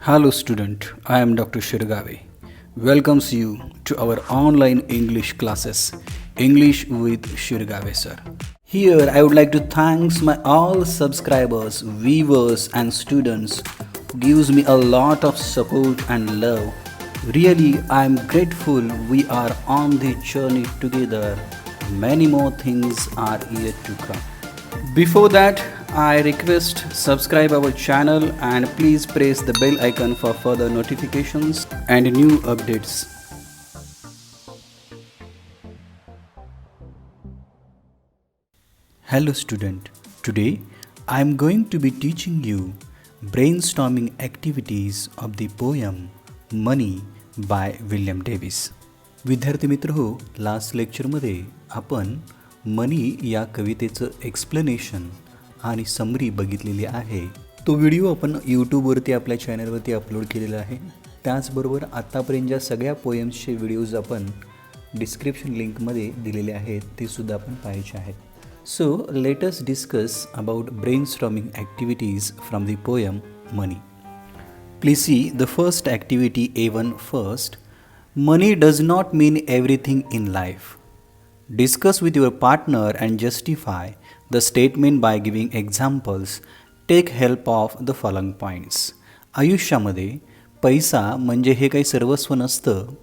Hello student, I am Dr. Shirgave. Welcomes you to our online English classes, English with Shirgave sir. Here I would like to thanks my all subscribers, viewers and students who gives me a lot of support and love. Really I am grateful we are on the journey together. Many more things are yet to come. Before that, I request subscribe our channel and please press the bell icon for further notifications and new updates. Hello student, today I am going to be teaching you brainstorming activities of the poem Money by William Davis. विद्यार्थी मित्र हो, last लेक्चरमध्ये आपण मनी या कवितेचं explanation आणि summary बघितलेली आहे. तो व्हिडिओ आपण यूट्यूबवरती आपल्या चॅनलवरती अपलोड केलेला आहे. त्याचबरोबर आत्तापर्यंत ज्या सगळ्या पोएम्सचे व्हिडिओज आपण डिस्क्रिप्शन लिंकमध्ये दिलेले आहेत ते सुद्धा आपण पाहायचे आहेत. So let us discuss about brainstorming activities from the poem money. Please see the first activity A1 first. Money does not mean everything in life. Discuss with your partner and justify the statement by giving examples. Take help of the following points. आयुष्यामध्ये पैसा म्हणजे हे काही सर्वस्व नसतं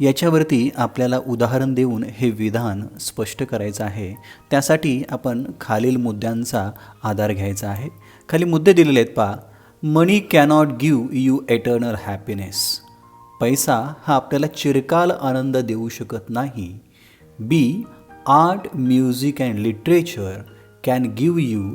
याच्यावरती आपल्याला उदाहरण देऊन हे विधान स्पष्ट करायचं आहे. त्यासाठी आपण खालील मुद्द्यांचा आधार घ्यायचा आहे. खाली मुद्दे दिलेले आहेत पहा. Money cannot give you eternal happiness. पैसा हा आपल्याला चिरकाल आनंद देऊ शकत नाही. B. Art, music and literature can give you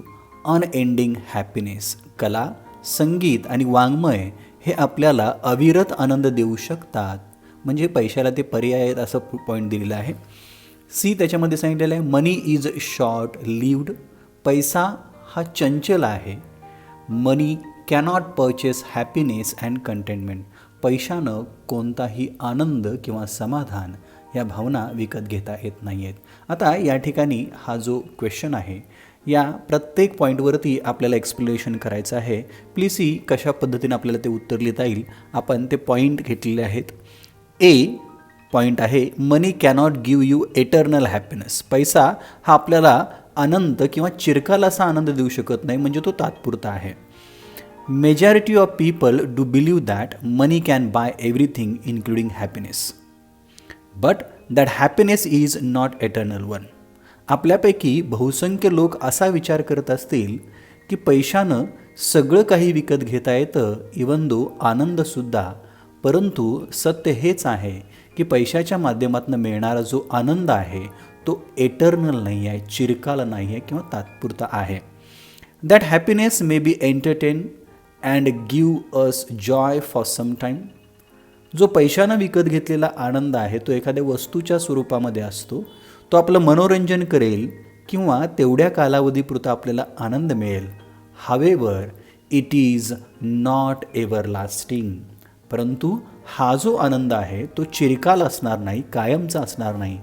unending happiness. कला, संगीत आणि वाङ्मय हे आपल्याला अविरत आनंद देऊ शकतात. म्हणजे पैशाला ते पर्याय आहेत असं पॉईंट दिलेलं आहे. सी त्याच्यामध्ये सांगितलेलं आहे मनी इज शॉर्ट लिव्ड. पैसा हा चंचल आहे. Money cannot purchase happiness and contentment. पैशानं कोणताही आनंद किंवा समाधान या भावना विकत घेता येत नाही आहेत. आता या ठिकाणी हा जो क्वेश्चन आहे या प्रत्येक पॉईंटवरती आपल्याला एक्सप्लेनेशन करायचं आहे. प्लीज सी कशा पद्धतीने आपल्याला ते उत्तर लिहिता येईल. आपण ते पॉईंट घेतलेले आहेत. ए पॉईंट आहे money cannot give you eternal happiness. पैसा हा आपल्याला आनंद किंवा चिरकाल असा आनंद देऊ शकत नाही, म्हणजे तो तात्पुरता आहे. Majority of people do believe that money can buy everything including happiness. But that happiness is not eternal one. आपल्यापैकी बहुसंख्य लोक असा विचार करत असतील की पैशानं सगळं काही विकत घेता येतं, इवन दो आनंदसुद्धा. परंतु सत्य हेच आहे की पैशाच्या माध्यमातून मिळणारा जो आनंद आहे तो एटर्नल नाही आहे, चिरकाल नाही आहे किंवा तात्पुरता आहे. That happiness may be entertained and give us joy for some time. जो पैशानं विकत घेतलेला आनंद आहे तो एखाद्या वस्तूच्या स्वरूपामध्ये असतो. तो आपलं मनोरंजन करेल किंवा तेवढ्या कालावधीपुरता आपल्याला आनंद मिळेल. However it is not ever lasting. परंतु हा जो आनंद आहे तो चिरकाल असणार नाही, कायमचा असणार नाही.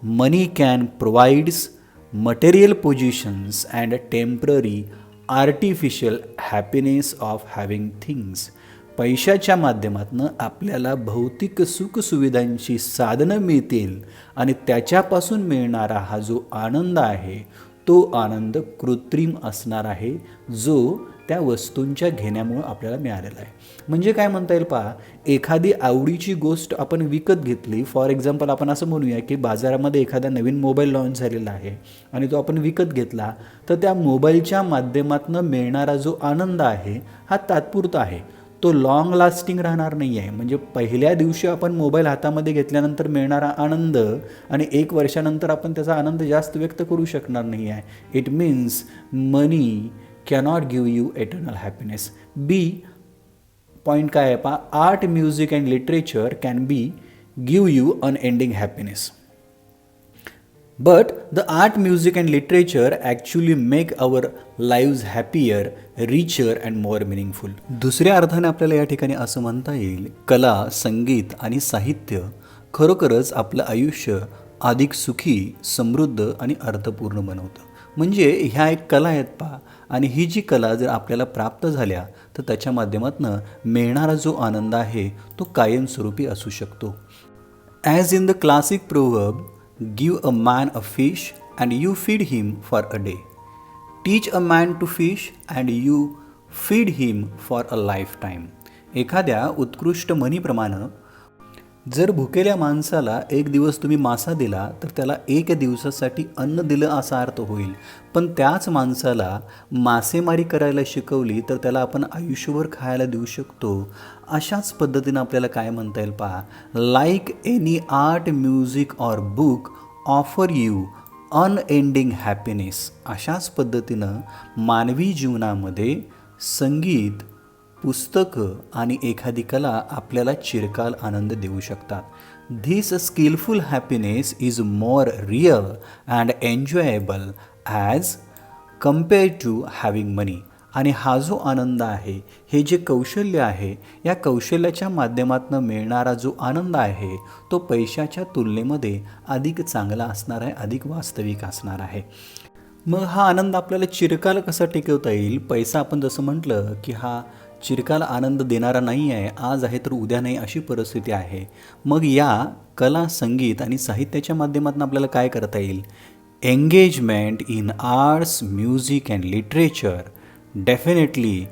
Money can provides material positions and temporary artificial happiness of having things. पैशाच्या माध्यमातून आपल्याला भौतिक सुखसुविधांची साधनं मिळतील आणि त्याच्यापासून मिळणारा हा जो आनंद आहे तो आनंद कृत्रिम असणार आहे, जो त्या वस्तूंच्या घेण्यामुळं आपल्याला मिळालेला आहे. म्हणजे काय म्हणता येईल पहा, एखादी आवडीची गोष्ट आपण विकत घेतली. फॉर एक्झाम्पल आपण असं म्हणूया की बाजारामध्ये एखादा नवीन मोबाईल लॉन्च झालेला आहे आणि तो आपण विकत घेतला, तर त्या मोबाईलच्या माध्यमातून मिळणारा जो आनंद आहे हा तात्पुरता आहे, तो लॉंग लास्टिंग राहणार नाही आहे. म्हणजे पहिल्या दिवशी आपण मोबाईल हातामध्ये घेतल्यानंतर मिळणारा आनंद आणि 1 वर्षानंतर आपण त्याचा आनंद जास्त व्यक्त करू शकणार नाही आहे. It means money cannot give you eternal happiness. B point काय आहे पहा, art, music and literature can be give you unending happiness. But the art, music and literature actually make our lives happier, richer and more meaningful. दुसऱ्या अर्थाने आपल्याला या ठिकाणी असं म्हणता येईल, कला, संगीत आणि साहित्य खरोखरच आपलं आयुष्य अधिक सुखी, समृद्ध आणि अर्थपूर्ण बनवतं. म्हणजे ह्या एक कला आहेत पहा, आणि ही जी कला जर आपल्याला प्राप्त झाल्या तर त्याच्या माध्यमातून मिळणारा जो आनंद आहे तो कायमस्वरूपी असू शकतो. As in the classic proverb, give a man a fish and you feed him for a day. Teach a man to fish and you feed him for a life time. एखाद्या उत्कृष्ट म्हणीप्रमाणे जर भुकेल्या माणसाला एक दिवस तुम्ही मासा दिला तर त्याला एक दिवसासाठी अन्न दिलं असा अर्थ होईल. पण त्याच माणसाला मासेमारी करायला शिकवली तर त्याला आपण आयुष्यभर खायला देऊ शकतो. अशाच पद्धतीनं आपल्याला काय म्हणता येईल पहा, like any art, music or book offer you unending happiness. अशाच पद्धतीनं मानवी जीवनामध्ये संगीत, पुस्तकं आणि एखादी कला आपल्याला चिरकाल आनंद देऊ शकतात. This skillful happiness is more real and enjoyable as compare to having money. आणि हा जो आनंद आहे, हे जे कौशल्य आहे, या कौशल्याच्या माध्यमातून मिळणारा जो आनंद आहे तो पैशाच्या तुलनेमध्ये अधिक चांगला असणार आहे, अधिक वास्तविक असणार आहे. मग हा आनंद आपल्याला चिरकाल कसा टिकवता येईल? पैसा आपण जसं म्हटलं की हा चिरकाल आनंद देणारा नाही आहे, आज आहे तर उद्या नाही अशी परिस्थिती आहे. मग या कला, संगीत आणि साहित्याच्या माध्यमातून आपल्याला काय करता येईल? Engagement in arts, music and literature definitely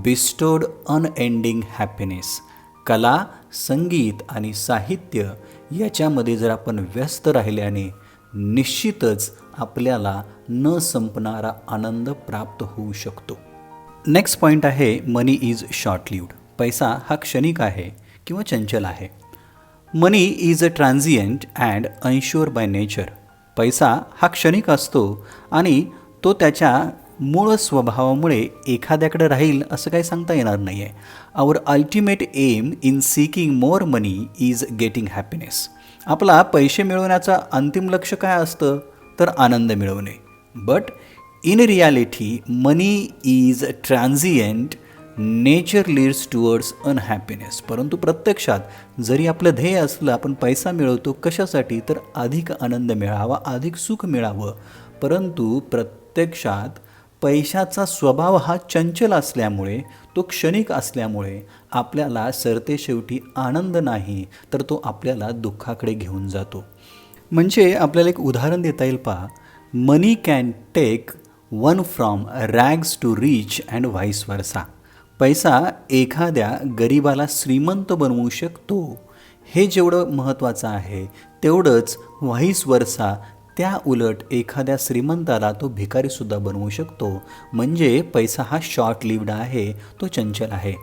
bestowed unending happiness. कला, संगीत आणि साहित्य याच्यामध्ये जर आपण व्यस्त राहिल्याने निश्चितच आपल्याला न संपणारा आनंद प्राप्त होऊ शकतो. नेक्स्ट पॉईंट आहे, मनी इज शॉर्ट लिव्ड. पैसा हा क्षणिक आहे किंवा चंचल आहे. Money is a transient and unsure by nature. पैसा हा क्षणिक असतो आणि तो त्याच्या मूळ स्वभावामुळे एखाद्याकडे राहील असं काही सांगता येणार नाही आहे. Our ultimate aim in seeking more money is getting happiness. आपला पैसे मिळवण्याचा अंतिम लक्ष काय असतं? तर आनंद मिळवणे. But in reality money is transient, nature leads towards unhappiness. परंतु प्रत्यक्षात जरी आपलं ध्येय असलं, आपण पैसा मिळवतो कशासाठी? तर अधिक आनंद मिळावा, अधिक सुख मिळावं. परंतु प्रत्यक्षात पैशाचा स्वभाव हा चंचल असल्यामुळे, तो क्षणिक असल्यामुळे आपल्याला सरतेशेवटी आनंद नाही तर तो आपल्याला दुःखाकडे घेऊन जातो. म्हणजे आपल्याला एक उदाहरण देता येईल पहा, money can take one from rags to rich and vice versa. पैसा एखाद्या गरिबाला श्रीमंत बनवू शकतो. हे जेवढं महत्त्वाचं आहे तेवढंच व्हाईस वर्सा, त्या उलट एखाद्या श्रीमंताला तो भिकारीसुद्धा बनवू शकतो. म्हणजे पैसा हा शॉर्ट लिव्ड आहे, तो चंचल आहे.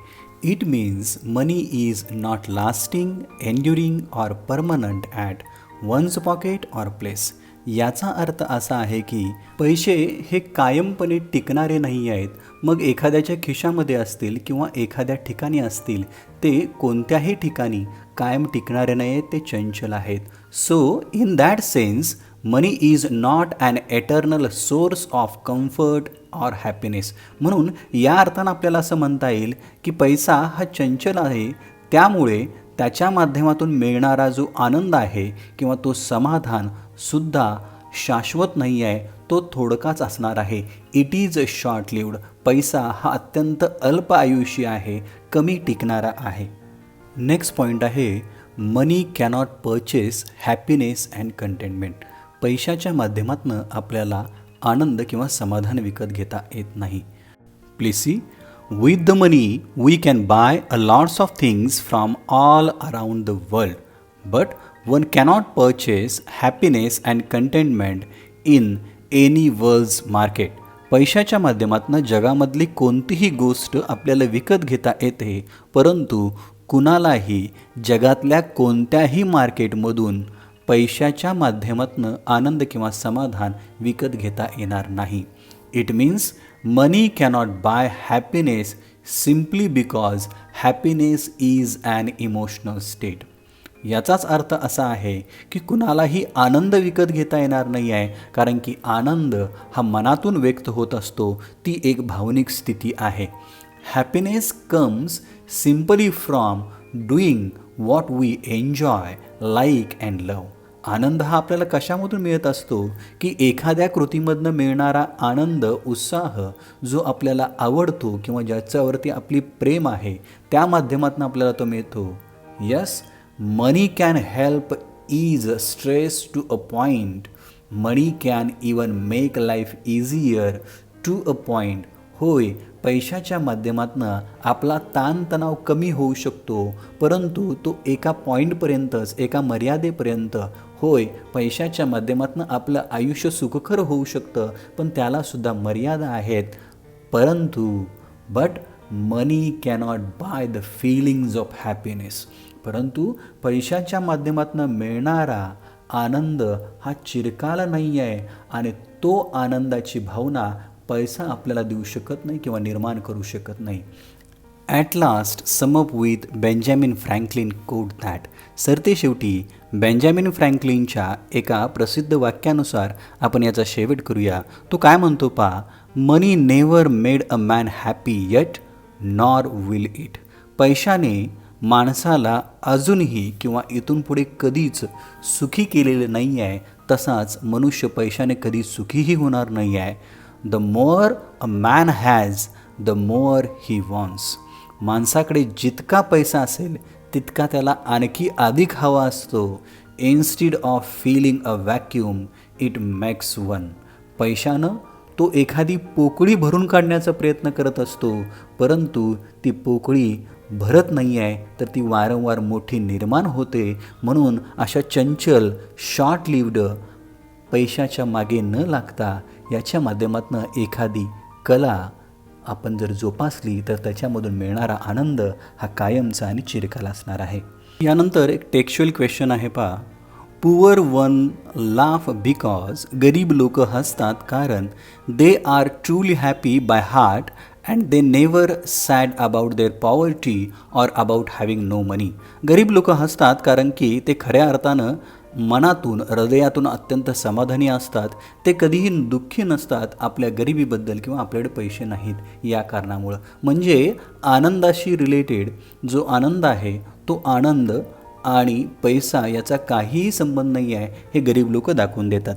It means money is not lasting, enduring or permanent at one's pocket or place. याचा अर्थ असा आहे की पैसे हे कायमपणे टिकणारे नाही आहेत. मग एखाद्याच्या खिशामध्ये असतील किंवा एखाद्या ठिकाणी असतील, ते कोणत्याही ठिकाणी कायम टिकणारे नाही आहेत, ते चंचल आहेत. So in that sense money is not an eternal source of comfort or happiness. म्हणून या अर्थानं आपल्याला असं म्हणता येईल की पैसा हा चंचल आहे, त्यामुळे त्याच्या माध्यमातून मिळणारा जो आनंद आहे किंवा तो समाधान सुद्धा शाश्वत नाही आहे, तो थोडकाच असणार आहे. It is short lived. पैसा हा अत्यंत अल्प आयुष्य आहे, कमी टिकणारा आहे. नेक्स्ट पॉईंट आहे, money cannot purchase happiness and contentment. पैशाच्या माध्यमातून आपल्याला आनंद किंवा समाधान विकत घेता येत नाही. Please see, with the money we can buy a lots of things from all around the world, but one cannot purchase happiness and contentment in any world's market. पैशाच्या माध्यमातून जगामधली कोणतीही गोष्ट आपल्याला विकत घेता येते, परंतु कुणालाही जगातल्या कोणत्याही मार्केटमधून पैशाच्या माध्यमातून आनंद किंवा समाधान विकत घेता येणार नाही. It means money cannot buy happiness simply because happiness is an emotional state. याचाच अर्थ असा आहे की कुणालाही आनंद विकत घेता येणार नाही आहे, कारण की आनंद हा मनातून व्यक्त होत असतो, ती एक भावनिक स्थिती आहे. Happiness comes simply from doing what we enjoy, like and love. आनंद हा आपल्याला कशामधून मिळत असतो की एखाद्या कृतीमधनं मिळणारा आनंद, उत्साह जो आपल्याला आवडतो किंवा ज्याच्यावरती आपली प्रेम आहे त्या माध्यमातून आपल्याला तो मिळतो. Yes, money can help ease stress to a point. Money can even make life easier to a point. होय, पैशाच्या माध्यमातून आपला ताणतणाव कमी होऊ शकतो, परंतु तो एका पॉईंटपर्यंतच, एका मर्यादेपर्यंत. होय, पैशाच्या माध्यमातून आपलं आयुष्य सुखकर होऊ शकतं, पण त्यालासुद्धा मर्यादा आहेत. परंतु but money cannot by the feelings of happiness. परंतु पैशाच्या माध्यमातून मिळणारा आनंद हा चिरकाल नाही आहे आणि तो आनंदाची भावना पैसा आपल्याला देऊ शकत नाही किंवा निर्माण करू शकत नाही. At last sum up with Benjamin Franklin quote that. सरतेशेवटी बेंजामिन फ्रँकलिनच्या एका प्रसिद्ध वाक्यानुसार आपण याचा शेवट करूया. तो काय म्हणतो पहा, money never made a man happy yet nor will it. पैशाने माणसाला अजूनही किंवा इथून पुढे कधीच सुखी केलेलं नाही आहे, तसाच मनुष्य पैशाने कधी सुखीही होणार नाही आहे. The mower a man has the mower he wants. माणसाकडे जितका पैसा असेल तितका त्याला आणखी अधिक हवा असतो. Instead of filling a vacuum it makes one. पैशानं तो एखादी पोकळी भरून काढण्याचा प्रयत्न करत असतो, परंतु ती पोकळी भरत नाही आहे, तर ती वारंवार मोठी निर्माण होते. म्हणून अशा चंचल, शॉर्ट लिव्ड पैशाच्या मागे न लागता याच्या माध्यमातून एखादी कला आपण जर जोपासली तर त्याच्यामधून मिळणारा आनंद हा कायमचा आणि चिरकाल असणार आहे. यानंतर एक टेक्स्च्युअल क्वेश्चन आहे पहा. Poor one laugh because. गरीब लोक हसतात कारण they are truly happy by heart and they never sad about their poverty or about having no money. गरीब लोक हसतात कारण की ते खऱ्या अर्थानं मनातून, हृदयातून अत्यंत समाधानी असतात. ते कधीही दुःखी नसतात आपल्या गरिबीबद्दल किंवा आपल्याकडे पैसे नाहीत या कारणामुळं. म्हणजे आनंदाशी रिलेटेड जो आनंद आहे तो आनंद आणि पैसा याचा काहीही संबंध नाही आहे, हे गरीब लोक दाखवून देतात.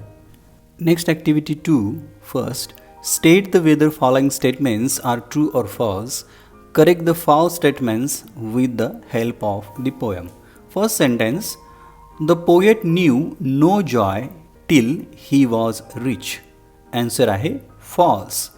Next activity 2. First, state the whether following statements are true or false. Correct the false statements with the help of the poem. First sentence, the poet knew no joy till he was rich. Answer आहे false.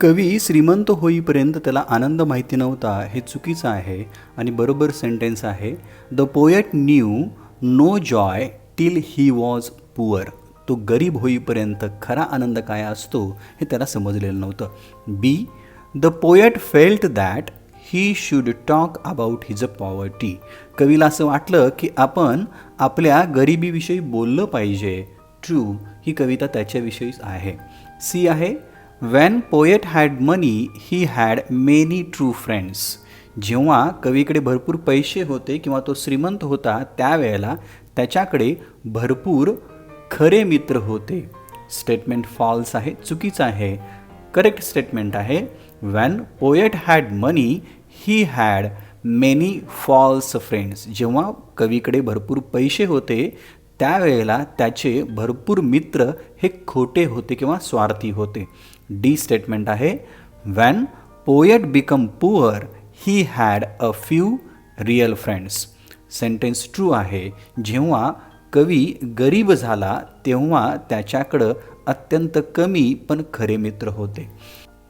कवी श्रीमंत होईपर्यंत त्याला आनंद माहिती नव्हता, हे चुकीचं आहे आणि बरोबर सेंटेन्स आहे the poet knew no joy till he was poor. तो गरीब होईपर्यंत खरा आनंद काय असतो हे त्याला समजलेलं नव्हतं. B, the poet felt that he should talk about his poverty. कवीला असं वाटलं की आपण आपल्या गरिबीविषयी बोललं पाहिजे. ट्रू, ही कविता त्याच्याविषयीच आहे. सी आहे, when poet had money he had many true friends. जेव्हा कवीकडे भरपूर पैसे होते किंवा तो श्रीमंत होता त्यावेळेला त्याच्याकडे भरपूर खरे मित्र होते. स्टेटमेंट फॉल्स आहे, चुकीचं आहे. करेक्ट स्टेटमेंट आहे, when poet had money he had many false friends. जेव्हा कवीकडे भरपूर पैसे होते त्यावेळेला त्याचे भरपूर मित्र हे खोटे होते किंवा स्वार्थी होते. डी स्टेटमेंट आहे, when poet become poor he had a few real friends. Sentence true आहे. जेव्हा कवी गरीब झाला तेव्हा त्याच्याकडं अत्यंत कमी पण खरे मित्र होते.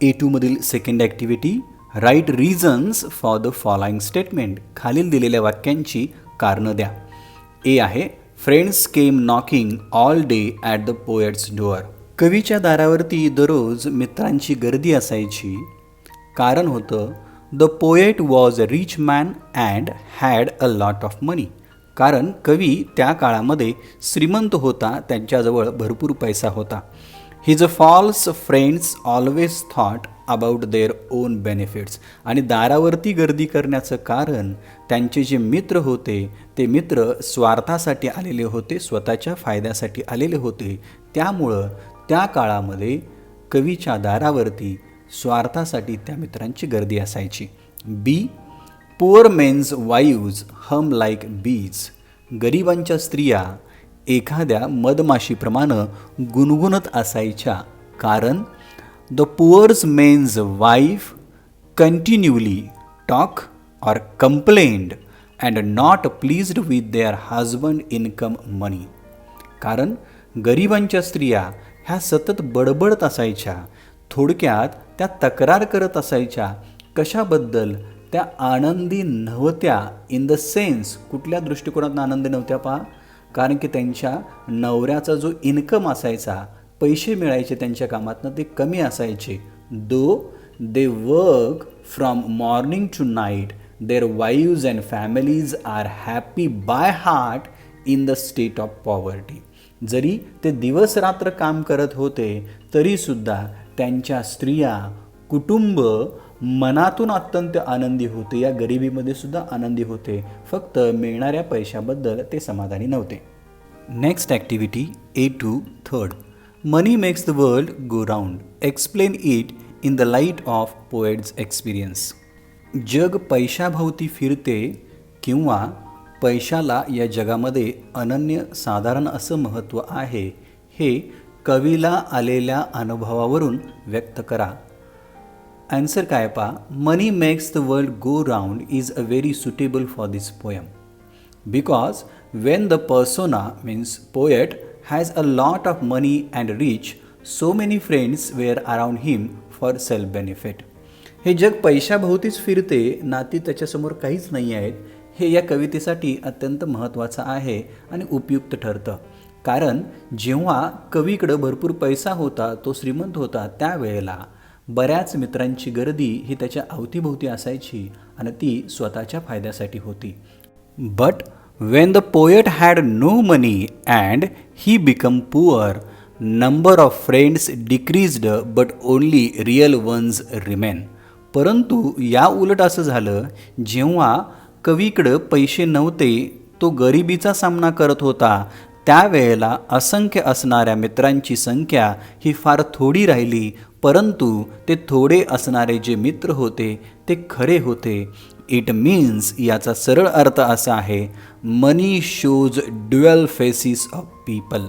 A2मधील second activity, write reasons for the following statement. खालील दिलेल्या वाक्यांची कारणं द्या. ए आहे, friends came knocking all day at the poet's door. कवीच्या दारावरती दररोज मित्रांची गर्दी असायची. कारण होतं, the poet was a rich man and had a lot of money. कारण कवी त्या काळामध्ये श्रीमंत होता, त्यांच्याजवळ भरपूर पैसा होता. His false friends always thought about their own benefits. आणि दारावरती गर्दी करण्याचं कारण त्यांचे जे मित्र होते ते मित्र स्वार्थासाठी आलेले होते, स्वतःच्या फायद्यासाठी आलेले होते. त्यामुळं त्या काळामध्ये कवीच्या दारावरती स्वार्थासाठी त्या मित्रांची गर्दी असायची. B, poor men's wives hum like bees. गरिबांच्या स्त्रिया एखाद्या मधमाशीप्रमाणे गुणगुणत असायच्या. कारण the poor's men's wife continuously talk or complained and not pleased with their husband income money. कारण गरिबांच्या स्त्रिया ह्या सतत बडबडत असायच्या. थोडक्यात त्या तक्रार करत असायच्या. कशाबद्दल? त्या आनंदी नव्हत्या. इन द सेन्स कुठल्या दृष्टिकोनातून आनंदी नव्हत्या पहा? कारण की त्यांच्या नवऱ्याचा जो इन्कम असायचा, पैसे मिळायचे त्यांच्या कामातनं, ते कमी असायचे. Though they work from morning to night, their wives and families are happy by heart in the state of poverty. जरी ते दिवस रात्र काम करत होते तरीसुद्धा त्यांच्या स्त्रिया, कुटुंब मनातून अत्यंत आनंदी होते. या गरिबीमध्ये सुद्धा आनंदी होते. फक्त मिळणाऱ्या पैशाबद्दल ते समाधानी नव्हते. Next activity A2 third. Money makes the world go round. Explain it in the light of poets experience. जग पैशाभोवती फिरते किंवा पैशाला या जगामध्ये अनन्य साधारण असं महत्त्व आहे, हे कवीला आलेल्या अनुभवावरून व्यक्त करा. आन्सर काय पहा? Money makes the world go round is a very suitable for this poem because when the persona means poet has a lot of money and rich, so many friends were around him for self benefit. हे जग पैशाभोवतीच फिरते, नाती त्याच्यासमोर काहीच नाही आहेत, हे या कवितेसाठी अत्यंत महत्त्वाचं आहे आणि उपयुक्त ठरतं. कारण जेव्हा कवीकडं भरपूर पैसा होता, तो श्रीमंत होता, त्यावेळेला बऱ्याच मित्रांची गर्दी ही त्याच्या अवतीभोवती असायची आणि ती स्वतःच्या फायद्यासाठी होती. But when the poet had no money and he become poor, number of friends decreased but only real ones remain. परंतु या उलट असं झालं, जेव्हा कवीकडं पैसे नव्हते, तो गरिबीचा सामना करत होता, त्यावेळेला असंख्य असणाऱ्या मित्रांची संख्या ही फार थोडी राहिली. परंतु ते थोडे असणारे जे मित्र होते ते खरे होते. इट मीन्स याचा सरळ अर्थ असा आहे, money shows dual faces of people.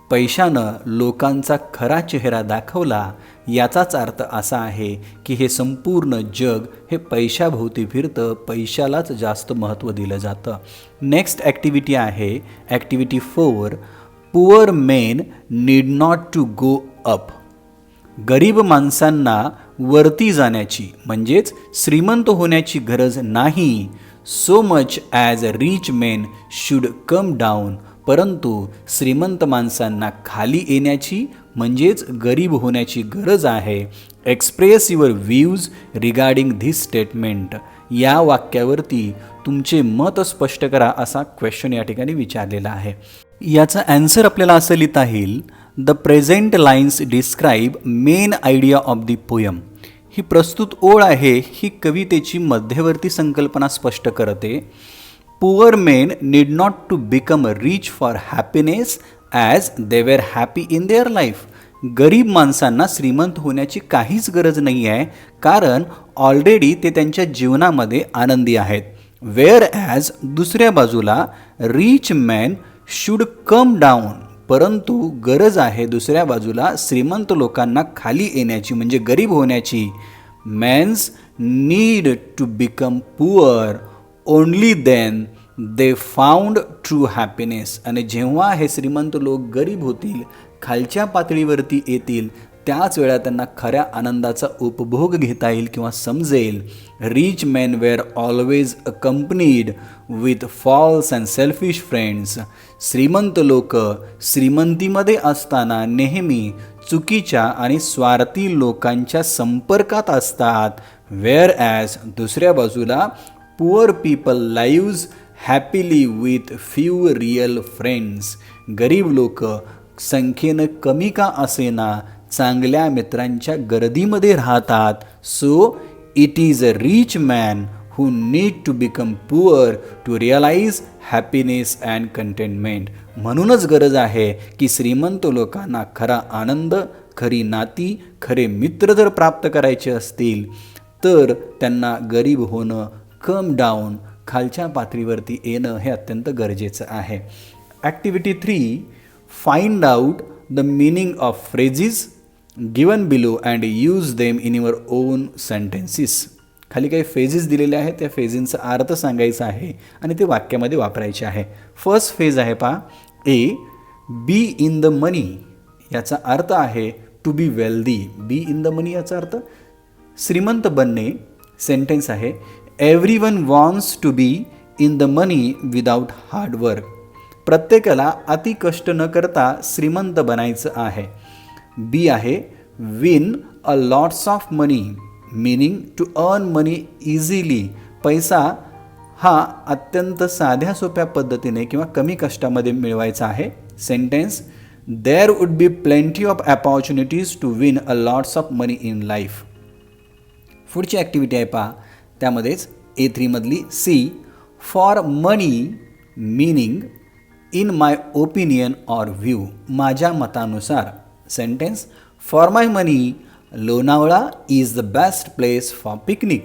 पैशानं लोकांचा खरा चेहरा दाखवला. याचाच अर्थ असा आहे की हे संपूर्ण जग हे पैशाभोवती फिरतं, पैशालाच जास्त महत्त्व दिलं जातं. नेक्स्ट ॲक्टिव्हिटी आहे activity 4. Poor men need not to go up. गरीब माणसांना वरती जाण्याची म्हणजेच श्रीमंत होण्याची गरज नाही. So much as rich men should come down. परंतु श्रीमंत माणसांना खाली येण्याची म्हणजेच गरीब होण्याची गरज आहे. Express your views regarding this statement. या वाक्यावरती तुमचे मत स्पष्ट करा असा क्वेश्चन या ठिकाणी विचारलेला आहे. याचा ॲन्सर आपल्याला असं लिहिता येईल, the present lines describe main idea of the poem. ही प्रस्तुत ओळ आहे, ही कवितेची मध्यवर्ती संकल्पना स्पष्ट करते. Poor men need not to become rich for happiness as they were happy in their life. गरीब माणसांना श्रीमंत होण्याची काहीच गरज नाही आहे, कारण ऑलरेडी ते त्यांच्या जीवनामध्ये आनंदी आहेत. वेअर ॲज दुसऱ्या बाजूला rich man should come down. परंतु गरज आहे दुसऱ्या बाजूला श्रीमंत लोकांना खाली येण्याची म्हणजे गरीब होण्याची. Man's need to become poor only then they found true happiness. आणि जेव्हा हे श्रीमंत लोक गरीब होतील, खालच्या पातळीवरती येतील, त्याच वेळा त्यांना खऱ्या आनंदाचा उपभोग घेता येईल किंवा समजेल. Rich men were always accompanied with false and selfish friends. श्रीमंत लोक श्रीमंतीमध्ये असताना नेहमी चुकीच्या आणि स्वार्थी लोकांच्या संपर्कात असतात. वेअर ॲज दुसऱ्या बाजूला poor people leaves happily with few real friends. गरीब लोक संख्येनं कमी का असेना चांगल्या मित्रांच्या गर्दीमध्ये राहतात. So it is a rich man who need to become poor to realise happiness and containment. म्हणूनच गरज आहे की श्रीमंत लोकांना खरा आनंद, खरी नाती, खरे मित्र जर प्राप्त करायचे असतील तर त्यांना गरीब होणं, कम डाऊन, खालच्या पातळीवरती येणं हे अत्यंत गरजेचं आहे. Activity 3, find out the meaning of phrases given below and use them in your on sentences. खाली काही फेजेस दिलेले आहेत, त्या फेजेसचा अर्थ सांगायचा आहे आणि ते वाक्यामध्ये वापरायचे आहे. फर्स्ट फेज आहे पहा, ए, बी इन द मनी. याचा अर्थ आहे to be wealthy. Be in the money याचा अर्थ श्रीमंत बनणे. सेंटेन्स आहे, everyone wants to be in the money without hard work. प्रत्येकाला अति कष्ट न करता श्रीमंत बनायचं आहे. बी आहे, win a lots of money, meaning to earn money easily. पैसा हा अत्यंत साध्या सोप्या पद्धतीने किंवा कमी कष्टामध्ये मिळवायचा आहे. Sentence, there would be plenty of opportunities to win a lots of money in life. पुढची ॲक्टिव्हिटी आहे पहा, त्यामध्येच A3 मधली C, for money meaning in my opinion or view. माझ्या मतानुसार. Sentence, for my money Lonavala is the best place for picnic.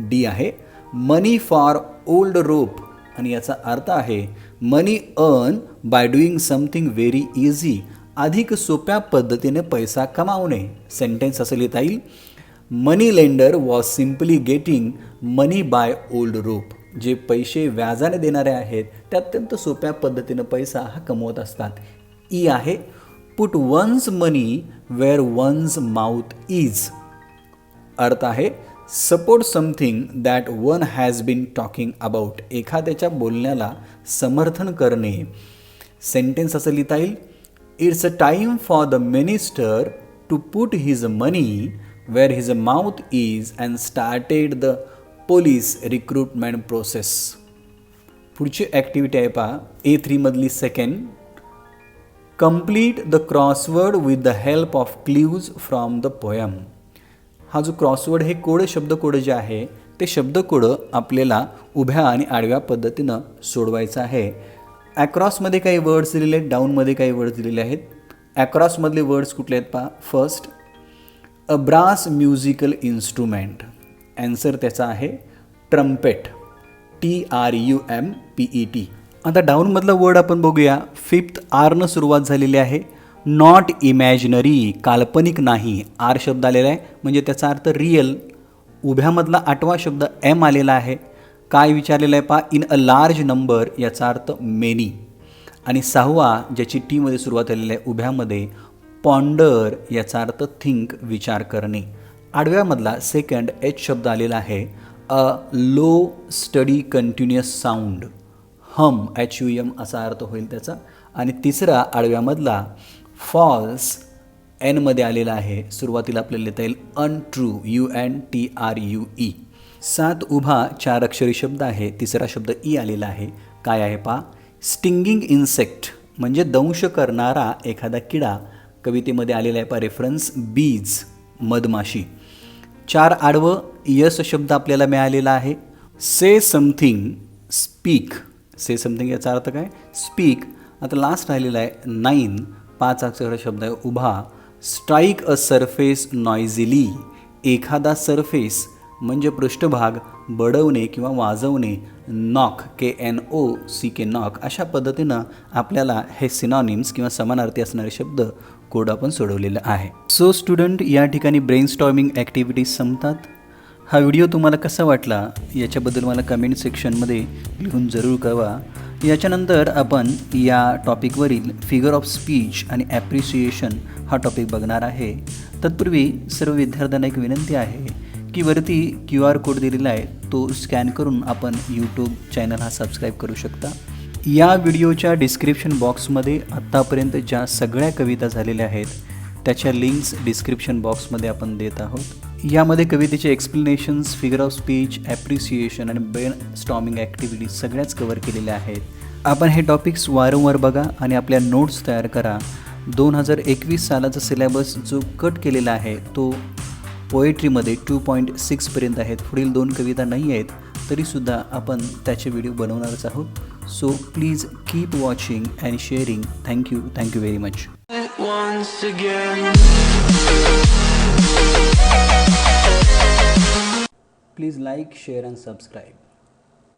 D आहे, money for old rope आणि याचा अर्थ आहे money earn by doing something very easy. अधिक सोप्या पद्धतीने पैसा कमावणे. सेंटेन्स असं लिहिता येईल, money lender was simply getting money by old rope. जे पैसे व्याजाने देणारे आहेत ते अत्यंत सोप्या पद्धतीनं पैसा हा कमवत असतात. ई आहे, put one's money where one's mouth is. अर्थ आहे support something that one has been talking about. एखाद्याच्या बोलण्याला समर्थन करणे. सेंटेन्स असं लिहिता येईल, it's a time for the minister to put his money where his mouth is and started the police recruitment process. पुढची ॲक्टिव्हिटी आहे पहा, A3 मधली second, complete the crossword with the help of clues from the poem. हा जो crossword हे शब्दकोड जे आहे ते शब्दकोड आपल्याला उभ्या आणि आडव्या पद्धतीनं सोडवायचं आहे. ॲक्रॉसमध्ये काही वर्ड्स दिलेले आहेत, डाऊनमध्ये काही वर्ड्स दिलेले आहेत. ॲक्रॉसमधले वर्ड्स कुठले आहेत पहा. फर्स्ट, अ ब्रास म्युझिकल इन्स्ट्रुमेंट. ॲन्सर त्याचा आहे ट्रम्पेट. TRUMPET. आता डाऊनमधला वर्ड आपण बघूया. फिफ्थ आरनं सुरुवात झालेली आहे. नॉट इमॅजिनरी, काल्पनिक नाही. आर शब्द आलेला आहे म्हणजे त्याचा अर्थ रिअल. उभ्यामधला 8वा शब्द एम आलेला आहे. काय विचारलेलं आहे पहा, इन अ लार्ज नंबर याचा अर्थ मेनी. आणि 6वा ज्याची टीमध्ये सुरुवात झालेली आहे उभ्यामध्ये, पॉन्डर याचा अर्थ थिंक, विचार करणे. आडव्यामधला सेकंड एच शब्द आलेला आहे. अ लो स्टडी कंटिन्युअस साऊंड, हम, HUM असा अर्थ होईल त्याचा. आणि तिसरा आडव्यामधला फॉल्स एनमध्ये आलेला आहे. सुरुवातीला आपल्याला लिहिता येईल अनट्रू, UNTRUE. 7 उभा 4 अक्षरी शब्द आहे. तिसरा शब्द ई आलेला आहे. काय आहे पहा, स्टिंगिंग इन्सेक्ट म्हणजे दंश करणारा एखादा किडा. कवितेमध्ये आलेला आहे पहा रेफरन्स, बीज, मधमाशी. 4 आडवं यस शब्द आपल्याला मिळालेला आहे. से समथिंग, स्पीक. से समथिंग याचा अर्थ काय, स्पीक. आता लास्ट राहिलेला आहे 9, 5 अक्षर शब्द आहे उभा. Strike a surface noisily. एखादा सरफेस म्हणजे पृष्ठभाग बडवणे किंवा वाजवणे. Knock, KNOCK, knock. अशा पद्धतीनं आपल्याला हे सिनॉनिम्स किंवा समानार्थी असणारे शब्द कोड आपण सोडवलेलं आहे. सो स्टुडंट, या ठिकाणी ब्रेनस्टॉर्मिंग ॲक्टिव्हिटीज संपतात. हा व्हिडिओ तुम्हाला कसा वाटला याच्याबद्दल मला कमेंट सेक्शनमध्ये लिहून जरूर कळवा. याच्यानंतर आपण या टॉपिकवरील फिगर ऑफ स्पीच आणि ॲप्रिसिएशन हा टॉपिक बघणार आहे. तत्पूर्वी सर्व विद्यार्थ्यांना एक विनंती आहे की वरती QR कोड दिलेला आहे, तो स्कॅन करून आपण यूट्यूब चॅनल हा सबस्क्राईब करू शकता. या व्हिडिओच्या डिस्क्रिप्शन बॉक्समध्ये आत्तापर्यंत ज्या सगळ्या कविता झालेल्या आहेत त्याच्या लिंक्स डिस्क्रिप्शन बॉक्समध्ये आपण देत आहोत. यामध्ये कवितेचे एक्सप्लेनेशन्स, फिगर ऑफ स्पीच, ॲप्रिसिएशन आणि ब्रेन स्टॉर्मिंग ॲक्टिव्हिटीज सगळ्याच कवर केलेल्या आहेत. आपण हे टॉपिक्स वारंवार बघा आणि आपल्या नोट्स तयार करा. 2021 सालाचा सिलेबस जो कट केलेला आहे तो पोएट्रीमध्ये 2.6पर्यंत आहेत. पुढील 2 कविता नाही आहेत तरीसुद्धा आपण त्याचे व्हिडिओ बनवणारच आहोत. So please keep watching and sharing. Thank you very much. Please like, share and subscribe.